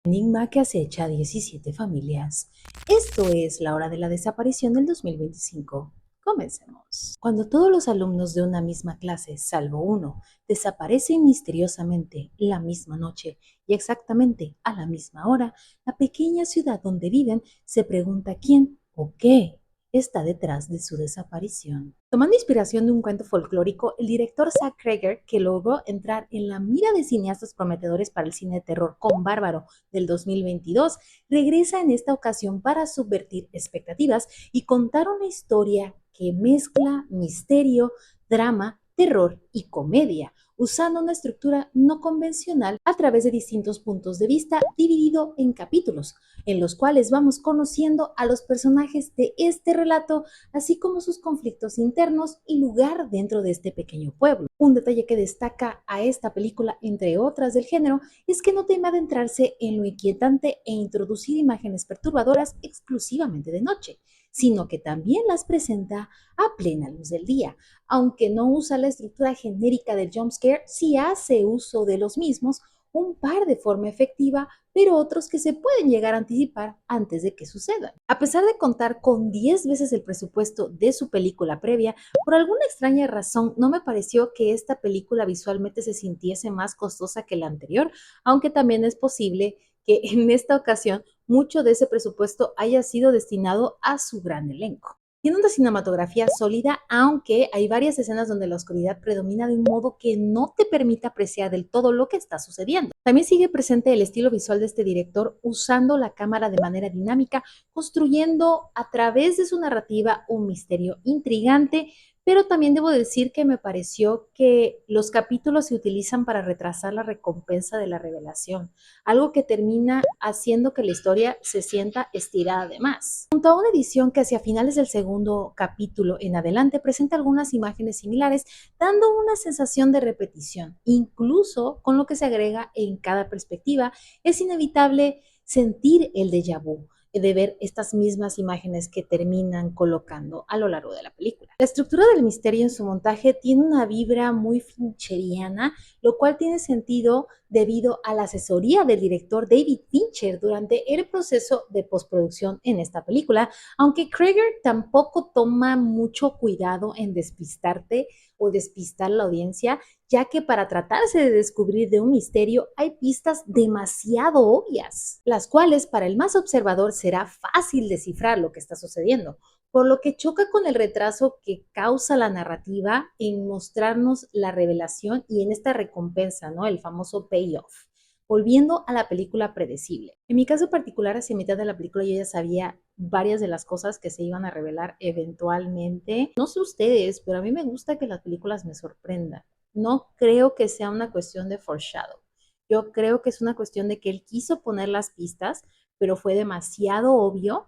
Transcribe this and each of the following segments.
Enigma que acecha a 17 familias. Esto es La Hora de la Desaparición del 2025. Comencemos. Cuando todos los alumnos de una misma clase, salvo uno, desaparecen misteriosamente la misma noche y exactamente a la misma hora, la pequeña ciudad donde viven se pregunta quién o qué está detrás de su desaparición. Tomando inspiración de un cuento folclórico, el director Zach Cregger, que logró entrar en la mira de cineastas prometedores para el cine de terror con Bárbaro del 2022, regresa en esta ocasión para subvertir expectativas y contar una historia que mezcla misterio, drama, terror y comedia, usando una estructura no convencional a través de distintos puntos de vista dividido en capítulos, en los cuales vamos conociendo a los personajes de este relato, así como sus conflictos internos y lugar dentro de este pequeño pueblo. Un detalle que destaca a esta película, entre otras del género, es que no teme adentrarse en lo inquietante e introducir imágenes perturbadoras exclusivamente de noche, sino que también las presenta a plena luz del día. Aunque no usa la estructura genérica del jumpscare, sí hace uso de los mismos, un par de forma efectiva, pero otros que se pueden llegar a anticipar antes de que sucedan. A pesar de contar con 10 veces el presupuesto de su película previa, por alguna extraña razón no me pareció que esta película visualmente se sintiese más costosa que la anterior, aunque también es posible que en esta ocasión mucho de ese presupuesto haya sido destinado a su gran elenco. Tiene una cinematografía sólida, aunque hay varias escenas donde la oscuridad predomina de un modo que no te permite apreciar del todo lo que está sucediendo. También sigue presente el estilo visual de este director, usando la cámara de manera dinámica, construyendo a través de su narrativa un misterio intrigante, pero también debo decir que me pareció que los capítulos se utilizan para retrasar la recompensa de la revelación, algo que termina haciendo que la historia se sienta estirada de más. Junto a una edición que hacia finales del segundo capítulo en adelante presenta algunas imágenes similares, dando una sensación de repetición. Incluso con lo que se agrega en cada perspectiva, es inevitable sentir el déjà vu de ver estas mismas imágenes que terminan colocando a lo largo de la película. La estructura del misterio en su montaje tiene una vibra muy fincheriana, lo cual tiene sentido debido a la asesoría del director David Fincher durante el proceso de postproducción en esta película, aunque Cregger tampoco toma mucho cuidado en despistarte o despistar a la audiencia, ya que para tratarse de descubrir de un misterio hay pistas demasiado obvias, las cuales para el más observador será fácil descifrar lo que está sucediendo, por lo que choca con el retraso que causa la narrativa en mostrarnos la revelación y en esta recompensa, ¿no? El famoso payoff. Volviendo a la película predecible. En mi caso particular, hacia mitad de la película yo ya sabía varias de las cosas que se iban a revelar eventualmente. No sé ustedes, pero a mí me gusta que las películas me sorprendan. No creo que sea una cuestión de foreshadow. Yo creo que es una cuestión de que él quiso poner las pistas, pero fue demasiado obvio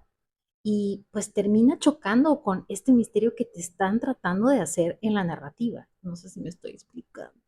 y pues termina chocando con este misterio que te están tratando de hacer en la narrativa. No sé si me estoy explicando.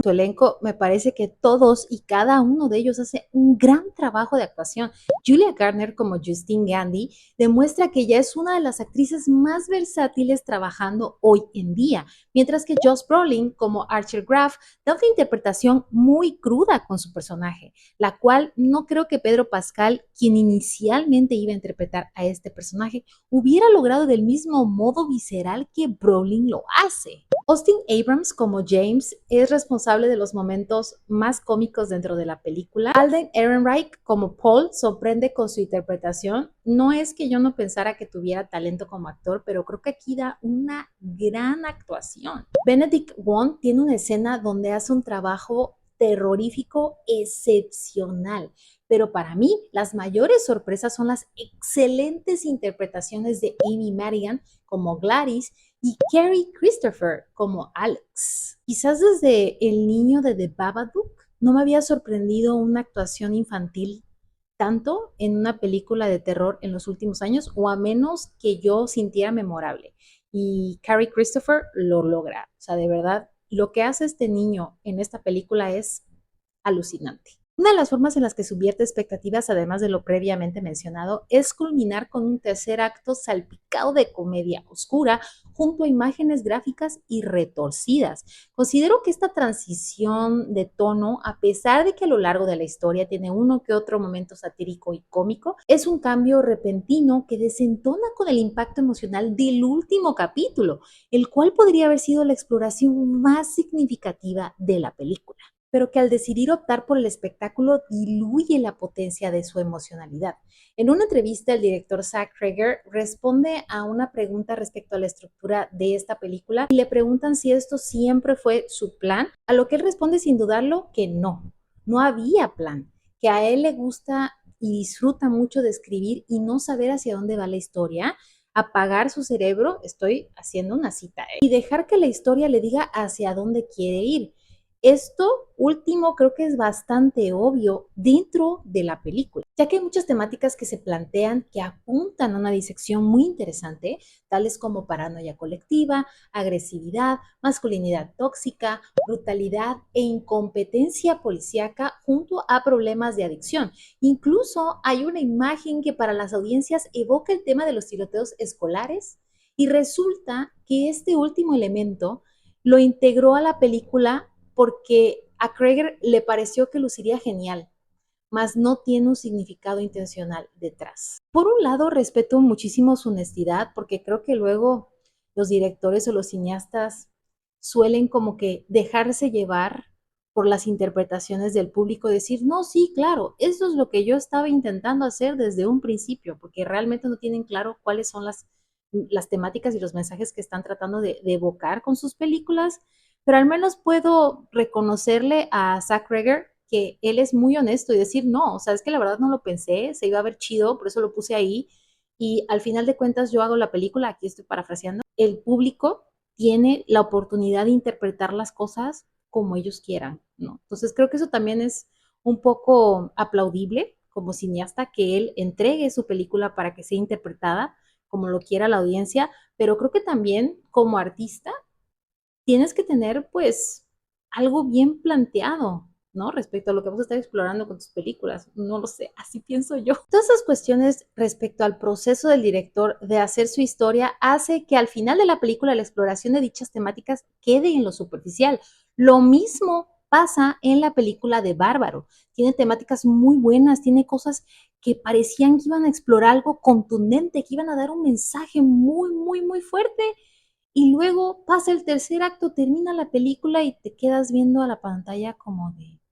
Su elenco, me parece que todos y cada uno de ellos hace un gran trabajo de actuación. Julia Garner como Justine Gandy demuestra que ella es una de las actrices más versátiles trabajando hoy en día, mientras que Josh Brolin como Archer Graff da una interpretación muy cruda con su personaje, la cual no creo que Pedro Pascal, quien inicialmente iba a interpretar a este personaje, hubiera logrado del mismo modo visceral que Brolin lo hace. Austin Abrams como James es responsable de los momentos más cómicos dentro de la película. Alden Ehrenreich como Paul sorprende con su interpretación. No es que yo no pensara que tuviera talento como actor, pero creo que aquí da una gran actuación. Benedict Wong tiene una escena donde hace un trabajo terrorífico excepcional. Pero para mí, las mayores sorpresas son las excelentes interpretaciones de Amy Madigan como Gladys y Carrie Christopher como Alex. Quizás desde El niño de The Babadook no me había sorprendido una actuación infantil tanto en una película de terror en los últimos años, o a menos que yo sintiera memorable. Y Carrie Christopher lo logra. O sea, de verdad, lo que hace este niño en esta película es alucinante. Una de las formas en las que subvierte expectativas, además de lo previamente mencionado, es culminar con un tercer acto salpicado de comedia oscura junto a imágenes gráficas y retorcidas. Considero que esta transición de tono, a pesar de que a lo largo de la historia tiene uno que otro momento satírico y cómico, es un cambio repentino que desentona con el impacto emocional del último capítulo, el cual podría haber sido la exploración más significativa de la película, pero que al decidir optar por el espectáculo diluye la potencia de su emocionalidad. En una entrevista, el director Zach Cregger responde a una pregunta respecto a la estructura de esta película y le preguntan si esto siempre fue su plan, a lo que él responde sin dudarlo que no, no había plan, que a él le gusta y disfruta mucho de escribir y no saber hacia dónde va la historia, apagar su cerebro, estoy haciendo una cita, y dejar que la historia le diga hacia dónde quiere ir. Esto último creo que es bastante obvio dentro de la película, ya que hay muchas temáticas que se plantean que apuntan a una disección muy interesante, tales como paranoia colectiva, agresividad, masculinidad tóxica, brutalidad e incompetencia policíaca junto a problemas de adicción. Incluso hay una imagen que para las audiencias evoca el tema de los tiroteos escolares y resulta que este último elemento lo integró a la película porque a Cregger le pareció que luciría genial, mas no tiene un significado intencional detrás. Por un lado, respeto muchísimo su honestidad, porque creo que luego los directores o los cineastas suelen como que dejarse llevar por las interpretaciones del público, decir, no, sí, claro, eso es lo que yo estaba intentando hacer desde un principio, porque realmente no tienen claro cuáles son las temáticas y los mensajes que están tratando de evocar con sus películas, pero al menos puedo reconocerle a Zach Cregger que él es muy honesto y decir, no, o sea, es que la verdad no lo pensé, se iba a ver chido, por eso lo puse ahí, y al final de cuentas yo hago la película, aquí estoy parafraseando, el público tiene la oportunidad de interpretar las cosas como ellos quieran, ¿no? Entonces creo que eso también es un poco aplaudible como cineasta, que él entregue su película para que sea interpretada como lo quiera la audiencia, pero creo que también como artista tienes que tener pues algo bien planteado, ¿no? Respecto a lo que vas a estar explorando con tus películas. No lo sé, así pienso yo. Todas esas cuestiones respecto al proceso del director de hacer su historia hace que al final de la película la exploración de dichas temáticas quede en lo superficial. Lo mismo pasa en la película de Bárbaro. Tiene temáticas muy buenas, tiene cosas que parecían que iban a explorar algo contundente, que iban a dar un mensaje muy, muy, muy fuerte, y luego pasa el tercer acto, termina la película y te quedas viendo a la pantalla como de,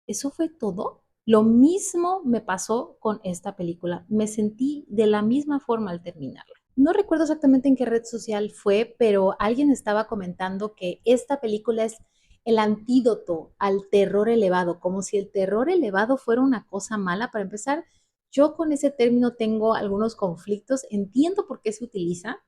¿eso fue todo? Lo mismo me pasó con esta película. Me sentí de la misma forma al terminarla. No recuerdo exactamente en qué red social fue, pero alguien estaba comentando que esta película es el antídoto al terror elevado, como si el terror elevado fuera una cosa mala. Para empezar, yo con ese término tengo algunos conflictos, entiendo por qué se utiliza,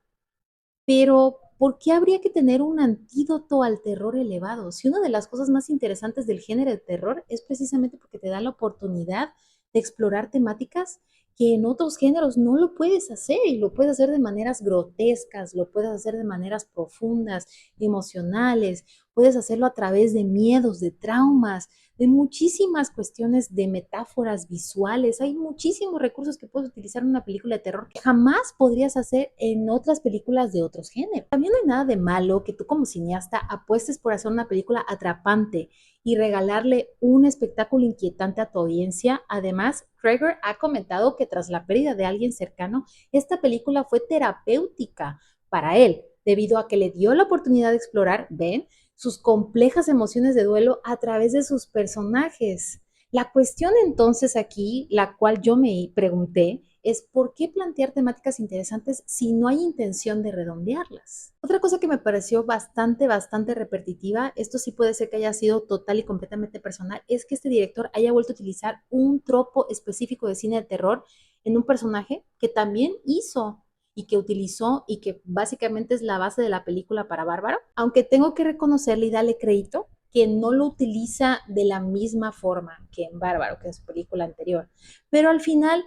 pero, ¿por qué habría que tener un antídoto al terror elevado? Si una de las cosas más interesantes del género de terror es precisamente porque te da la oportunidad de explorar temáticas que en otros géneros no lo puedes hacer, y lo puedes hacer de maneras grotescas, lo puedes hacer de maneras profundas, emocionales, puedes hacerlo a través de miedos, de traumas, de muchísimas cuestiones de metáforas visuales. Hay muchísimos recursos que puedes utilizar en una película de terror que jamás podrías hacer en otras películas de otros géneros. También no hay nada de malo que tú como cineasta apuestes por hacer una película atrapante y regalarle un espectáculo inquietante a tu audiencia. Además, Cregger ha comentado que tras la pérdida de alguien cercano, esta película fue terapéutica para él, debido a que le dio la oportunidad de explorar, ven, sus complejas emociones de duelo a través de sus personajes. La cuestión entonces aquí, la cual yo me pregunté, es por qué plantear temáticas interesantes si no hay intención de redondearlas. Otra cosa que me pareció bastante repetitiva, esto sí puede ser que haya sido total y completamente personal, es que este director haya vuelto a utilizar un tropo específico de cine de terror en un personaje que también hizo y que utilizó y que básicamente es la base de la película para Bárbaro, aunque tengo que reconocerle y darle crédito que no lo utiliza de la misma forma que en Bárbaro, que en su película anterior. Pero al final,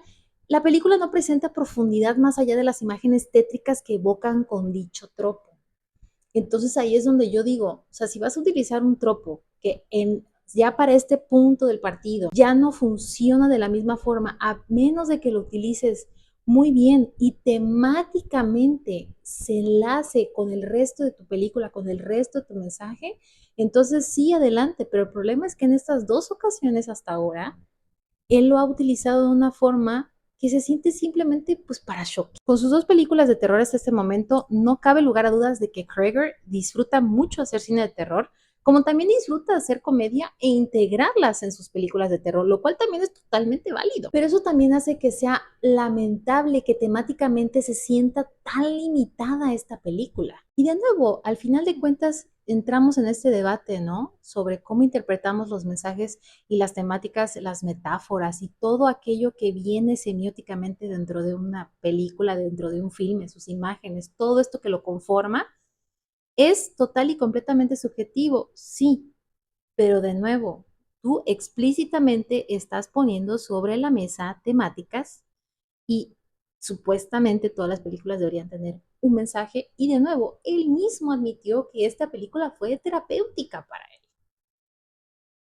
la película no presenta profundidad más allá de las imágenes tétricas que evocan con dicho tropo. Entonces ahí es donde yo digo, o sea, si vas a utilizar un tropo que ya para este punto del partido ya no funciona de la misma forma, a menos de que lo utilices muy bien y temáticamente se enlace con el resto de tu película, con el resto de tu mensaje, entonces sí, adelante, pero el problema es que en estas dos ocasiones hasta ahora, él lo ha utilizado de una forma que se siente simplemente pues para shock. Con sus dos películas de terror hasta este momento, no cabe lugar a dudas de que Cregger disfruta mucho hacer cine de terror, como también disfruta hacer comedia e integrarlas en sus películas de terror, lo cual también es totalmente válido. Pero eso también hace que sea lamentable que temáticamente se sienta tan limitada esta película. Y de nuevo, al final de cuentas, entramos en este debate, ¿no? Sobre cómo interpretamos los mensajes y las temáticas, las metáforas y todo aquello que viene semióticamente dentro de una película, dentro de un filme, sus imágenes, todo esto que lo conforma, es total y completamente subjetivo, sí, pero de nuevo, tú explícitamente estás poniendo sobre la mesa temáticas y supuestamente todas las películas deberían tener un mensaje y de nuevo, él mismo admitió que esta película fue terapéutica para él.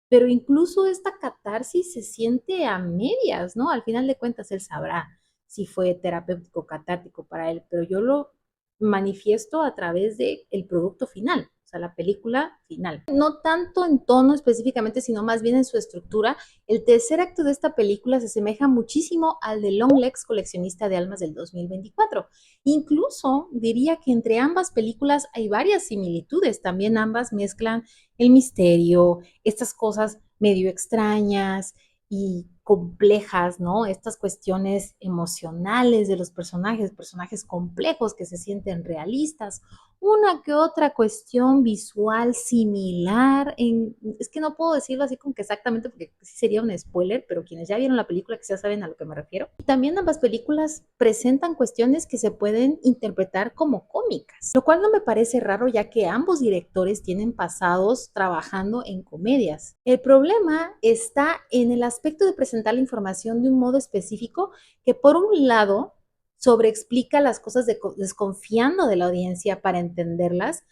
Pero incluso esta catarsis se siente a medias, ¿no? Al final de cuentas, él sabrá si fue terapéutico o catártico para él, pero yo lo manifiesto a través del producto final, o sea, la película final. No tanto en tono específicamente, sino más bien en su estructura. El tercer acto de esta película se asemeja muchísimo al de Longlegs, coleccionista de almas del 2024. Incluso diría que entre ambas películas hay varias similitudes. También ambas mezclan el misterio, estas cosas medio extrañas y complejas, ¿no? Estas cuestiones emocionales de los personajes, personajes complejos que se sienten realistas, una que otra cuestión visual similar, es que no puedo decirlo así como que exactamente porque sí sería un spoiler, pero quienes ya vieron la película que ya saben a lo que me refiero. Y también ambas películas presentan cuestiones que se pueden interpretar como cómicas, lo cual no me parece raro ya que ambos directores tienen pasados trabajando en comedias. El problema está en el aspecto de presentar la información de un modo específico que por un lado sobreexplica las cosas desconfiando de la audiencia para entenderlas,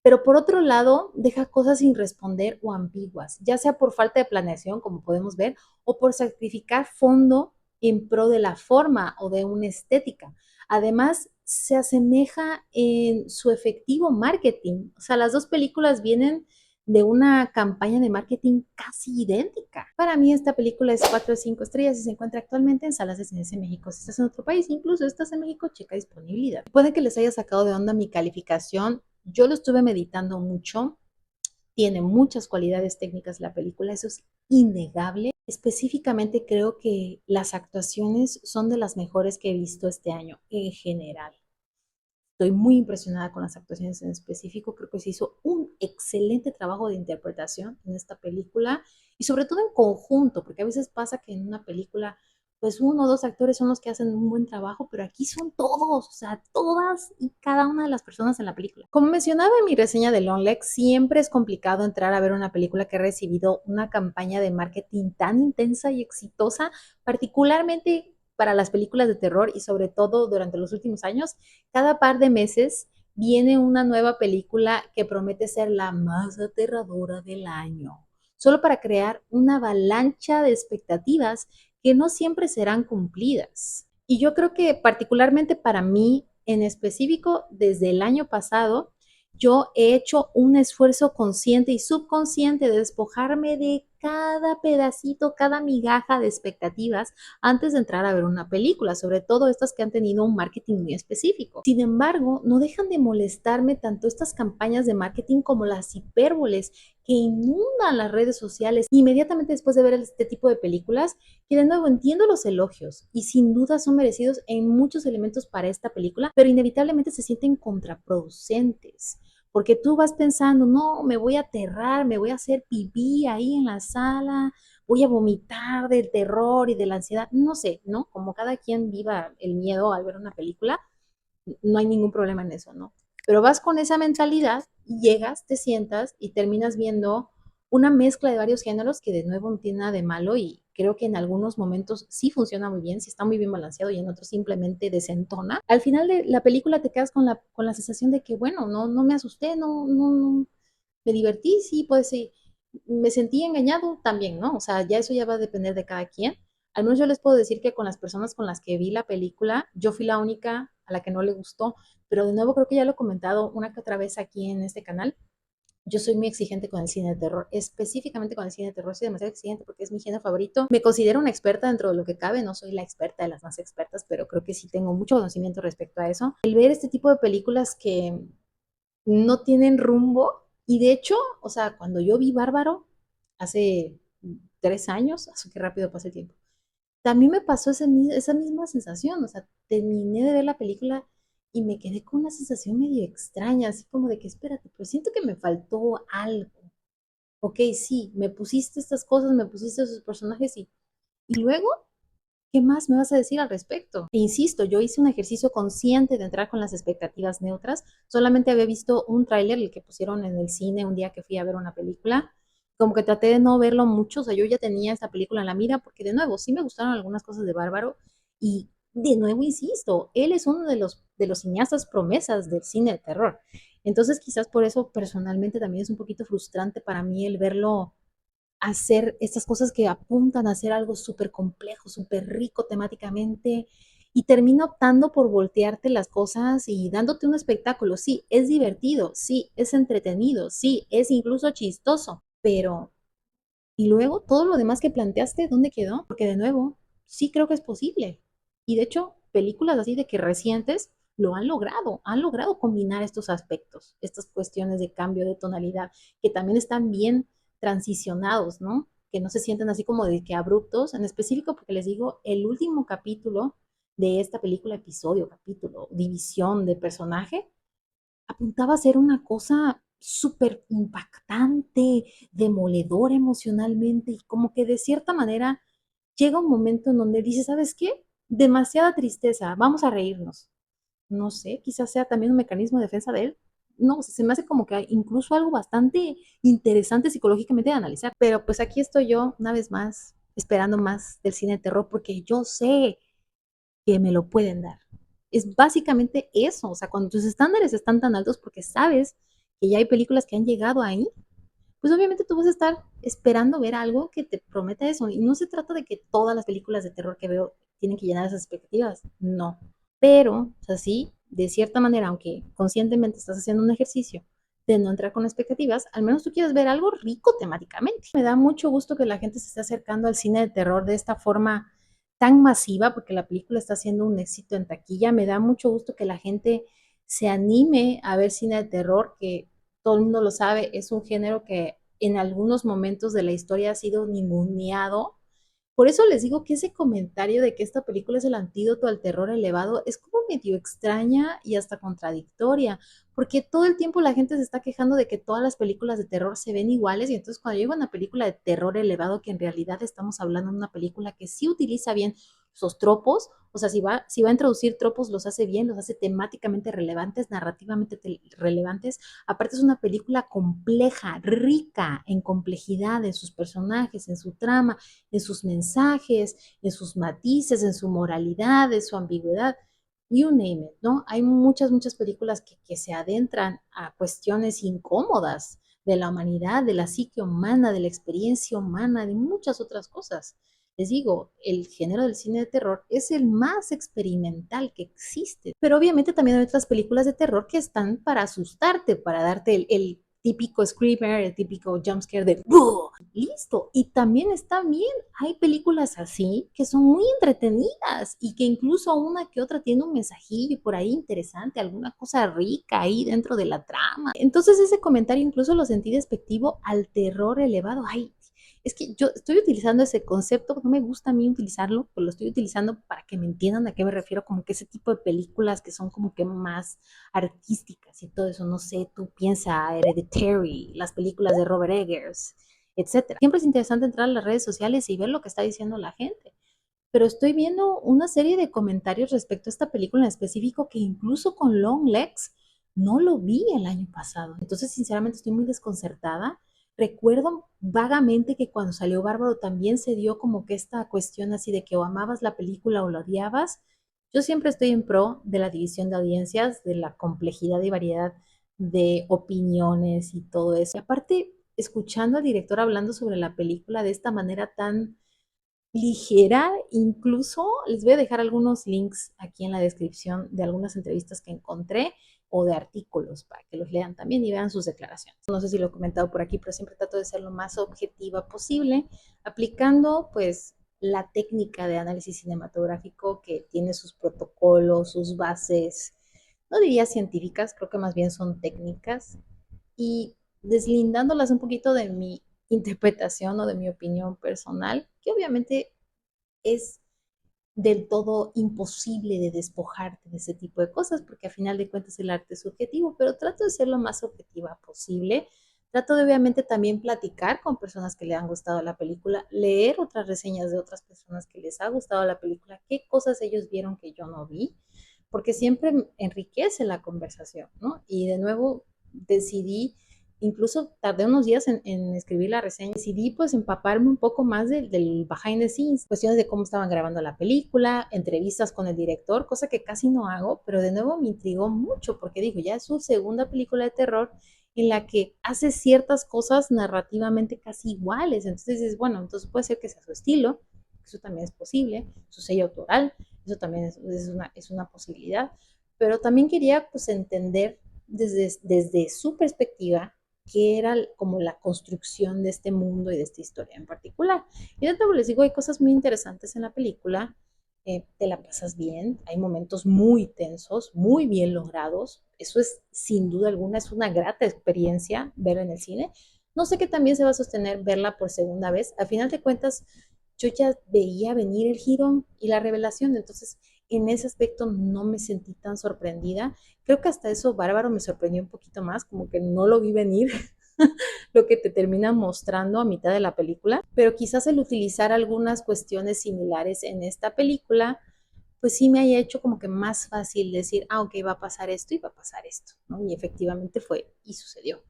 pero por otro lado deja cosas sin responder o ambiguas, ya sea por falta de planeación, como podemos ver, o por sacrificar fondo en pro de la forma o de una estética. Además, se asemeja en su efectivo marketing. O sea, las dos películas vienen de una campaña de marketing casi idéntica. Para mí esta película es 4 de 5 estrellas y se encuentra actualmente en salas de cines en México. Si estás en otro país, incluso estás en México, checa disponibilidad. Puede que les haya sacado de onda mi calificación. Yo lo estuve meditando mucho. Tiene muchas cualidades técnicas la película, eso es innegable. Específicamente creo que las actuaciones son de las mejores que he visto este año en general. Estoy muy impresionada con las actuaciones en específico. Creo que se hizo un excelente trabajo de interpretación en esta película y sobre todo en conjunto, porque a veces pasa que en una película pues uno o dos actores son los que hacen un buen trabajo, pero aquí son todos, o sea, todas y cada una de las personas en la película. Como mencionaba en mi reseña de Longlegs, siempre es complicado entrar a ver una película que ha recibido una campaña de marketing tan intensa y exitosa, particularmente para las películas de terror y sobre todo durante los últimos años. Cada par de meses viene una nueva película que promete ser la más aterradora del año, solo para crear una avalancha de expectativas que no siempre serán cumplidas. Y yo creo que particularmente para mí, en específico, desde el año pasado, yo he hecho un esfuerzo consciente y subconsciente de despojarme de cada pedacito, cada migaja de expectativas antes de entrar a ver una película, sobre todo estas que han tenido un marketing muy específico. Sin embargo, no dejan de molestarme tanto estas campañas de marketing como las hipérboles que inundan las redes sociales inmediatamente después de ver este tipo de películas, que de nuevo entiendo los elogios y sin duda son merecidos en muchos elementos para esta película, pero inevitablemente se sienten contraproducentes. Porque tú vas pensando, no, me voy a aterrar, me voy a hacer pipí ahí en la sala, voy a vomitar del terror y de la ansiedad, no sé, ¿no? Como cada quien viva el miedo al ver una película, no hay ningún problema en eso, ¿no? Pero vas con esa mentalidad y llegas, te sientas y terminas viendo una mezcla de varios géneros que de nuevo no tiene nada de malo y creo que en algunos momentos sí funciona muy bien, sí está muy bien balanceado y en otros simplemente desentona. Al final de la película te quedas con la sensación de que, bueno, no me asusté, no me divertí, sí, puede ser me sentí engañado también, ¿no? O sea, ya eso ya va a depender de cada quien. Al menos yo les puedo decir que con las personas con las que vi la película, yo fui la única a la que no le gustó, pero de nuevo creo que ya lo he comentado una que otra vez aquí en este canal. Yo soy muy exigente con el cine de terror, específicamente con el cine de terror, soy demasiado exigente porque es mi género favorito. Me considero una experta dentro de lo que cabe, no soy la experta de las más expertas, pero creo que sí tengo mucho conocimiento respecto a eso. El ver este tipo de películas que no tienen rumbo, y de hecho, o sea, cuando yo vi Bárbaro hace 3 años, hace que rápido pasa el tiempo, también me pasó esa misma sensación, o sea, terminé de ver la película y me quedé con una sensación medio extraña, así como de que espérate, pero siento que me faltó algo. Ok, sí, me pusiste estas cosas, me pusiste esos personajes y luego, ¿qué más me vas a decir al respecto? E insisto, yo hice un ejercicio consciente de entrar con las expectativas neutras, solamente había visto un tráiler, el que pusieron en el cine un día que fui a ver una película, como que traté de no verlo mucho, o sea, yo ya tenía esta película en la mira, porque de nuevo, sí me gustaron algunas cosas de Bárbaro, y de nuevo insisto, él es uno de los cineastas promesas del cine de terror. Entonces quizás por eso personalmente también es un poquito frustrante para mí el verlo hacer estas cosas que apuntan a hacer algo súper complejo, súper rico temáticamente, y termina optando por voltearte las cosas y dándote un espectáculo. Sí, es divertido, sí, es entretenido, sí, es incluso chistoso, pero ¿y luego todo lo demás que planteaste, dónde quedó? Porque de nuevo, sí creo que es posible. Y de hecho, películas así de que recientes lo han logrado combinar estos aspectos, estas cuestiones de cambio de tonalidad, que también están bien transicionados, ¿no? Que no se sienten así como de que abruptos, en específico porque les digo, el último capítulo de esta película, episodio, capítulo, división de personaje, apuntaba a ser una cosa súper impactante, demoledora emocionalmente y como que de cierta manera llega un momento en donde dice, ¿sabes qué? Demasiada tristeza, vamos a reírnos. No sé, quizás sea también un mecanismo de defensa de él. No, se me hace como que incluso algo bastante interesante psicológicamente de analizar. Pero pues aquí estoy yo, una vez más, esperando más del cine de terror porque yo sé que me lo pueden dar. Es básicamente eso, o sea, cuando tus estándares están tan altos porque sabes que ya hay películas que han llegado ahí, pues obviamente tú vas a estar esperando ver algo que te prometa eso. Y no se trata de que todas las películas de terror que veo tienen que llenar esas expectativas, no. Pero, o sea, sí, de cierta manera, aunque conscientemente estás haciendo un ejercicio de no entrar con expectativas, al menos tú quieres ver algo rico temáticamente. Me da mucho gusto que la gente se esté acercando al cine de terror de esta forma tan masiva, porque la película está siendo un éxito en taquilla. Me da mucho gusto que la gente se anime a ver cine de terror, que todo el mundo lo sabe, es un género que en algunos momentos de la historia ha sido ninguneado. Por eso les digo que ese comentario de que esta película es el antídoto al terror elevado es como medio extraña y hasta contradictoria, porque todo el tiempo la gente se está quejando de que todas las películas de terror se ven iguales y entonces cuando llega una película de terror elevado, que en realidad estamos hablando de una película que sí utiliza bien esos tropos, o sea, si va a introducir tropos, los hace bien, los hace temáticamente relevantes, narrativamente relevantes. Aparte es una película compleja, rica en complejidad, en sus personajes, en su trama, en sus mensajes, en sus matices, en su moralidad, en su ambigüedad, you name it, ¿no? Hay muchas, muchas películas que se adentran a cuestiones incómodas de la humanidad, de la psique humana, de la experiencia humana, de muchas otras cosas. Les digo, el género del cine de terror es el más experimental que existe, pero obviamente también hay otras películas de terror que están para asustarte, para darte el típico screamer, el típico jumpscare de ¡buh! Listo. Y también está bien, hay películas así que son muy entretenidas y que incluso una que otra tiene un mensajillo por ahí interesante, alguna cosa rica ahí dentro de la trama. Entonces ese comentario incluso lo sentí despectivo al terror elevado. Ay, es que yo estoy utilizando ese concepto, no me gusta a mí utilizarlo, pero lo estoy utilizando para que me entiendan a qué me refiero, como que ese tipo de películas que son como que más artísticas y todo eso, no sé, tú piensa Hereditary, las películas de Robert Eggers, etcétera. Siempre es interesante entrar a las redes sociales y ver lo que está diciendo la gente. Pero estoy viendo una serie de comentarios respecto a esta película en específico que incluso con Long Legs no lo vi el año pasado. Entonces, sinceramente, estoy muy desconcertada. Recuerdo vagamente que cuando salió Bárbaro también se dio como que esta cuestión así de que o amabas la película o la odiabas. Yo siempre estoy en pro de la división de audiencias, de la complejidad y variedad de opiniones y todo eso. Y aparte, escuchando al director hablando sobre la película de esta manera tan ligera. Incluso les voy a dejar algunos links aquí en la descripción de algunas entrevistas que encontré o de artículos para que los lean también y vean sus declaraciones. No sé si lo he comentado por aquí, pero siempre trato de ser lo más objetiva posible, aplicando pues la técnica de análisis cinematográfico que tiene sus protocolos, sus bases, no diría científicas, creo que más bien son técnicas, y deslindándolas un poquito de mi interpretación o de mi opinión personal, que obviamente es del todo imposible de despojarte de ese tipo de cosas, porque a final de cuentas el arte es subjetivo, pero trato de ser lo más objetiva posible. Trato de obviamente también platicar con personas que le han gustado la película, leer otras reseñas de otras personas que les ha gustado la película, qué cosas ellos vieron que yo no vi, porque siempre enriquece la conversación, ¿no? Y de nuevo decidí, incluso tardé unos días en escribir la reseña, decidí pues empaparme un poco más del behind the scenes, cuestiones de cómo estaban grabando la película, entrevistas con el director, cosa que casi no hago, pero de nuevo me intrigó mucho porque digo, ya es su segunda película de terror en la que hace ciertas cosas narrativamente casi iguales, entonces dices, bueno, entonces puede ser que sea su estilo, eso también es posible, su sello autoral, eso también es una posibilidad, pero también quería pues entender desde su perspectiva qué era como la construcción de este mundo y de esta historia en particular. Y de nuevo les digo, hay cosas muy interesantes en la película, te la pasas bien, hay momentos muy tensos, muy bien logrados, eso es sin duda alguna, es una grata experiencia verla en el cine. No sé qué también se va a sostener verla por segunda vez, al final de cuentas yo ya veía venir el giro y la revelación, entonces en ese aspecto no me sentí tan sorprendida. Creo que hasta eso Bárbaro me sorprendió un poquito más, como que no lo vi venir, lo que te termina mostrando a mitad de la película, pero quizás el utilizar algunas cuestiones similares en esta película, pues sí me haya hecho como que más fácil decir, ah, ok, va a pasar esto y va a pasar esto, ¿no? Y efectivamente fue y sucedió.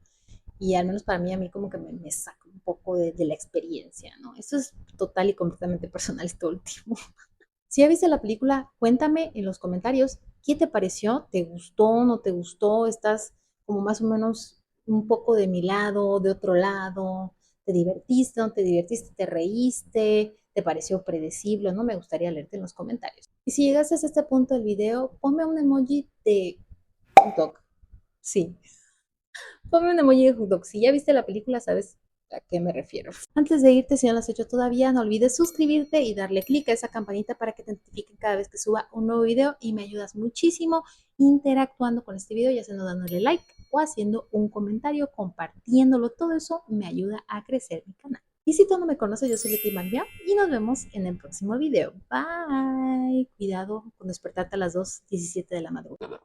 Y al menos para mí, a mí como que me saca un poco de la experiencia, ¿no? Esto es total y completamente personal, esto último. Si ya viste la película, cuéntame en los comentarios qué te pareció, ¿te gustó, no te gustó? ¿Estás como más o menos un poco de mi lado, de otro lado? ¿Te divertiste, no te divertiste, te reíste? ¿Te pareció predecible? No me gustaría leerte en los comentarios. Y si llegaste hasta este punto del video, ponme un emoji de hot dog. Sí, ponme un emoji de hot dog. Si ya viste la película, sabes a qué me refiero. Antes de irte, si no lo has hecho todavía, no olvides suscribirte y darle clic a esa campanita para que te notifiquen cada vez que suba un nuevo video y me ayudas muchísimo interactuando con este video, ya sea dándole like o haciendo un comentario, compartiéndolo. Todo eso me ayuda a crecer mi canal. Y si tú no me conoces, yo soy Leti Magdia y nos vemos en el próximo video. Bye. Cuidado con despertarte a las 2:17 de la madrugada.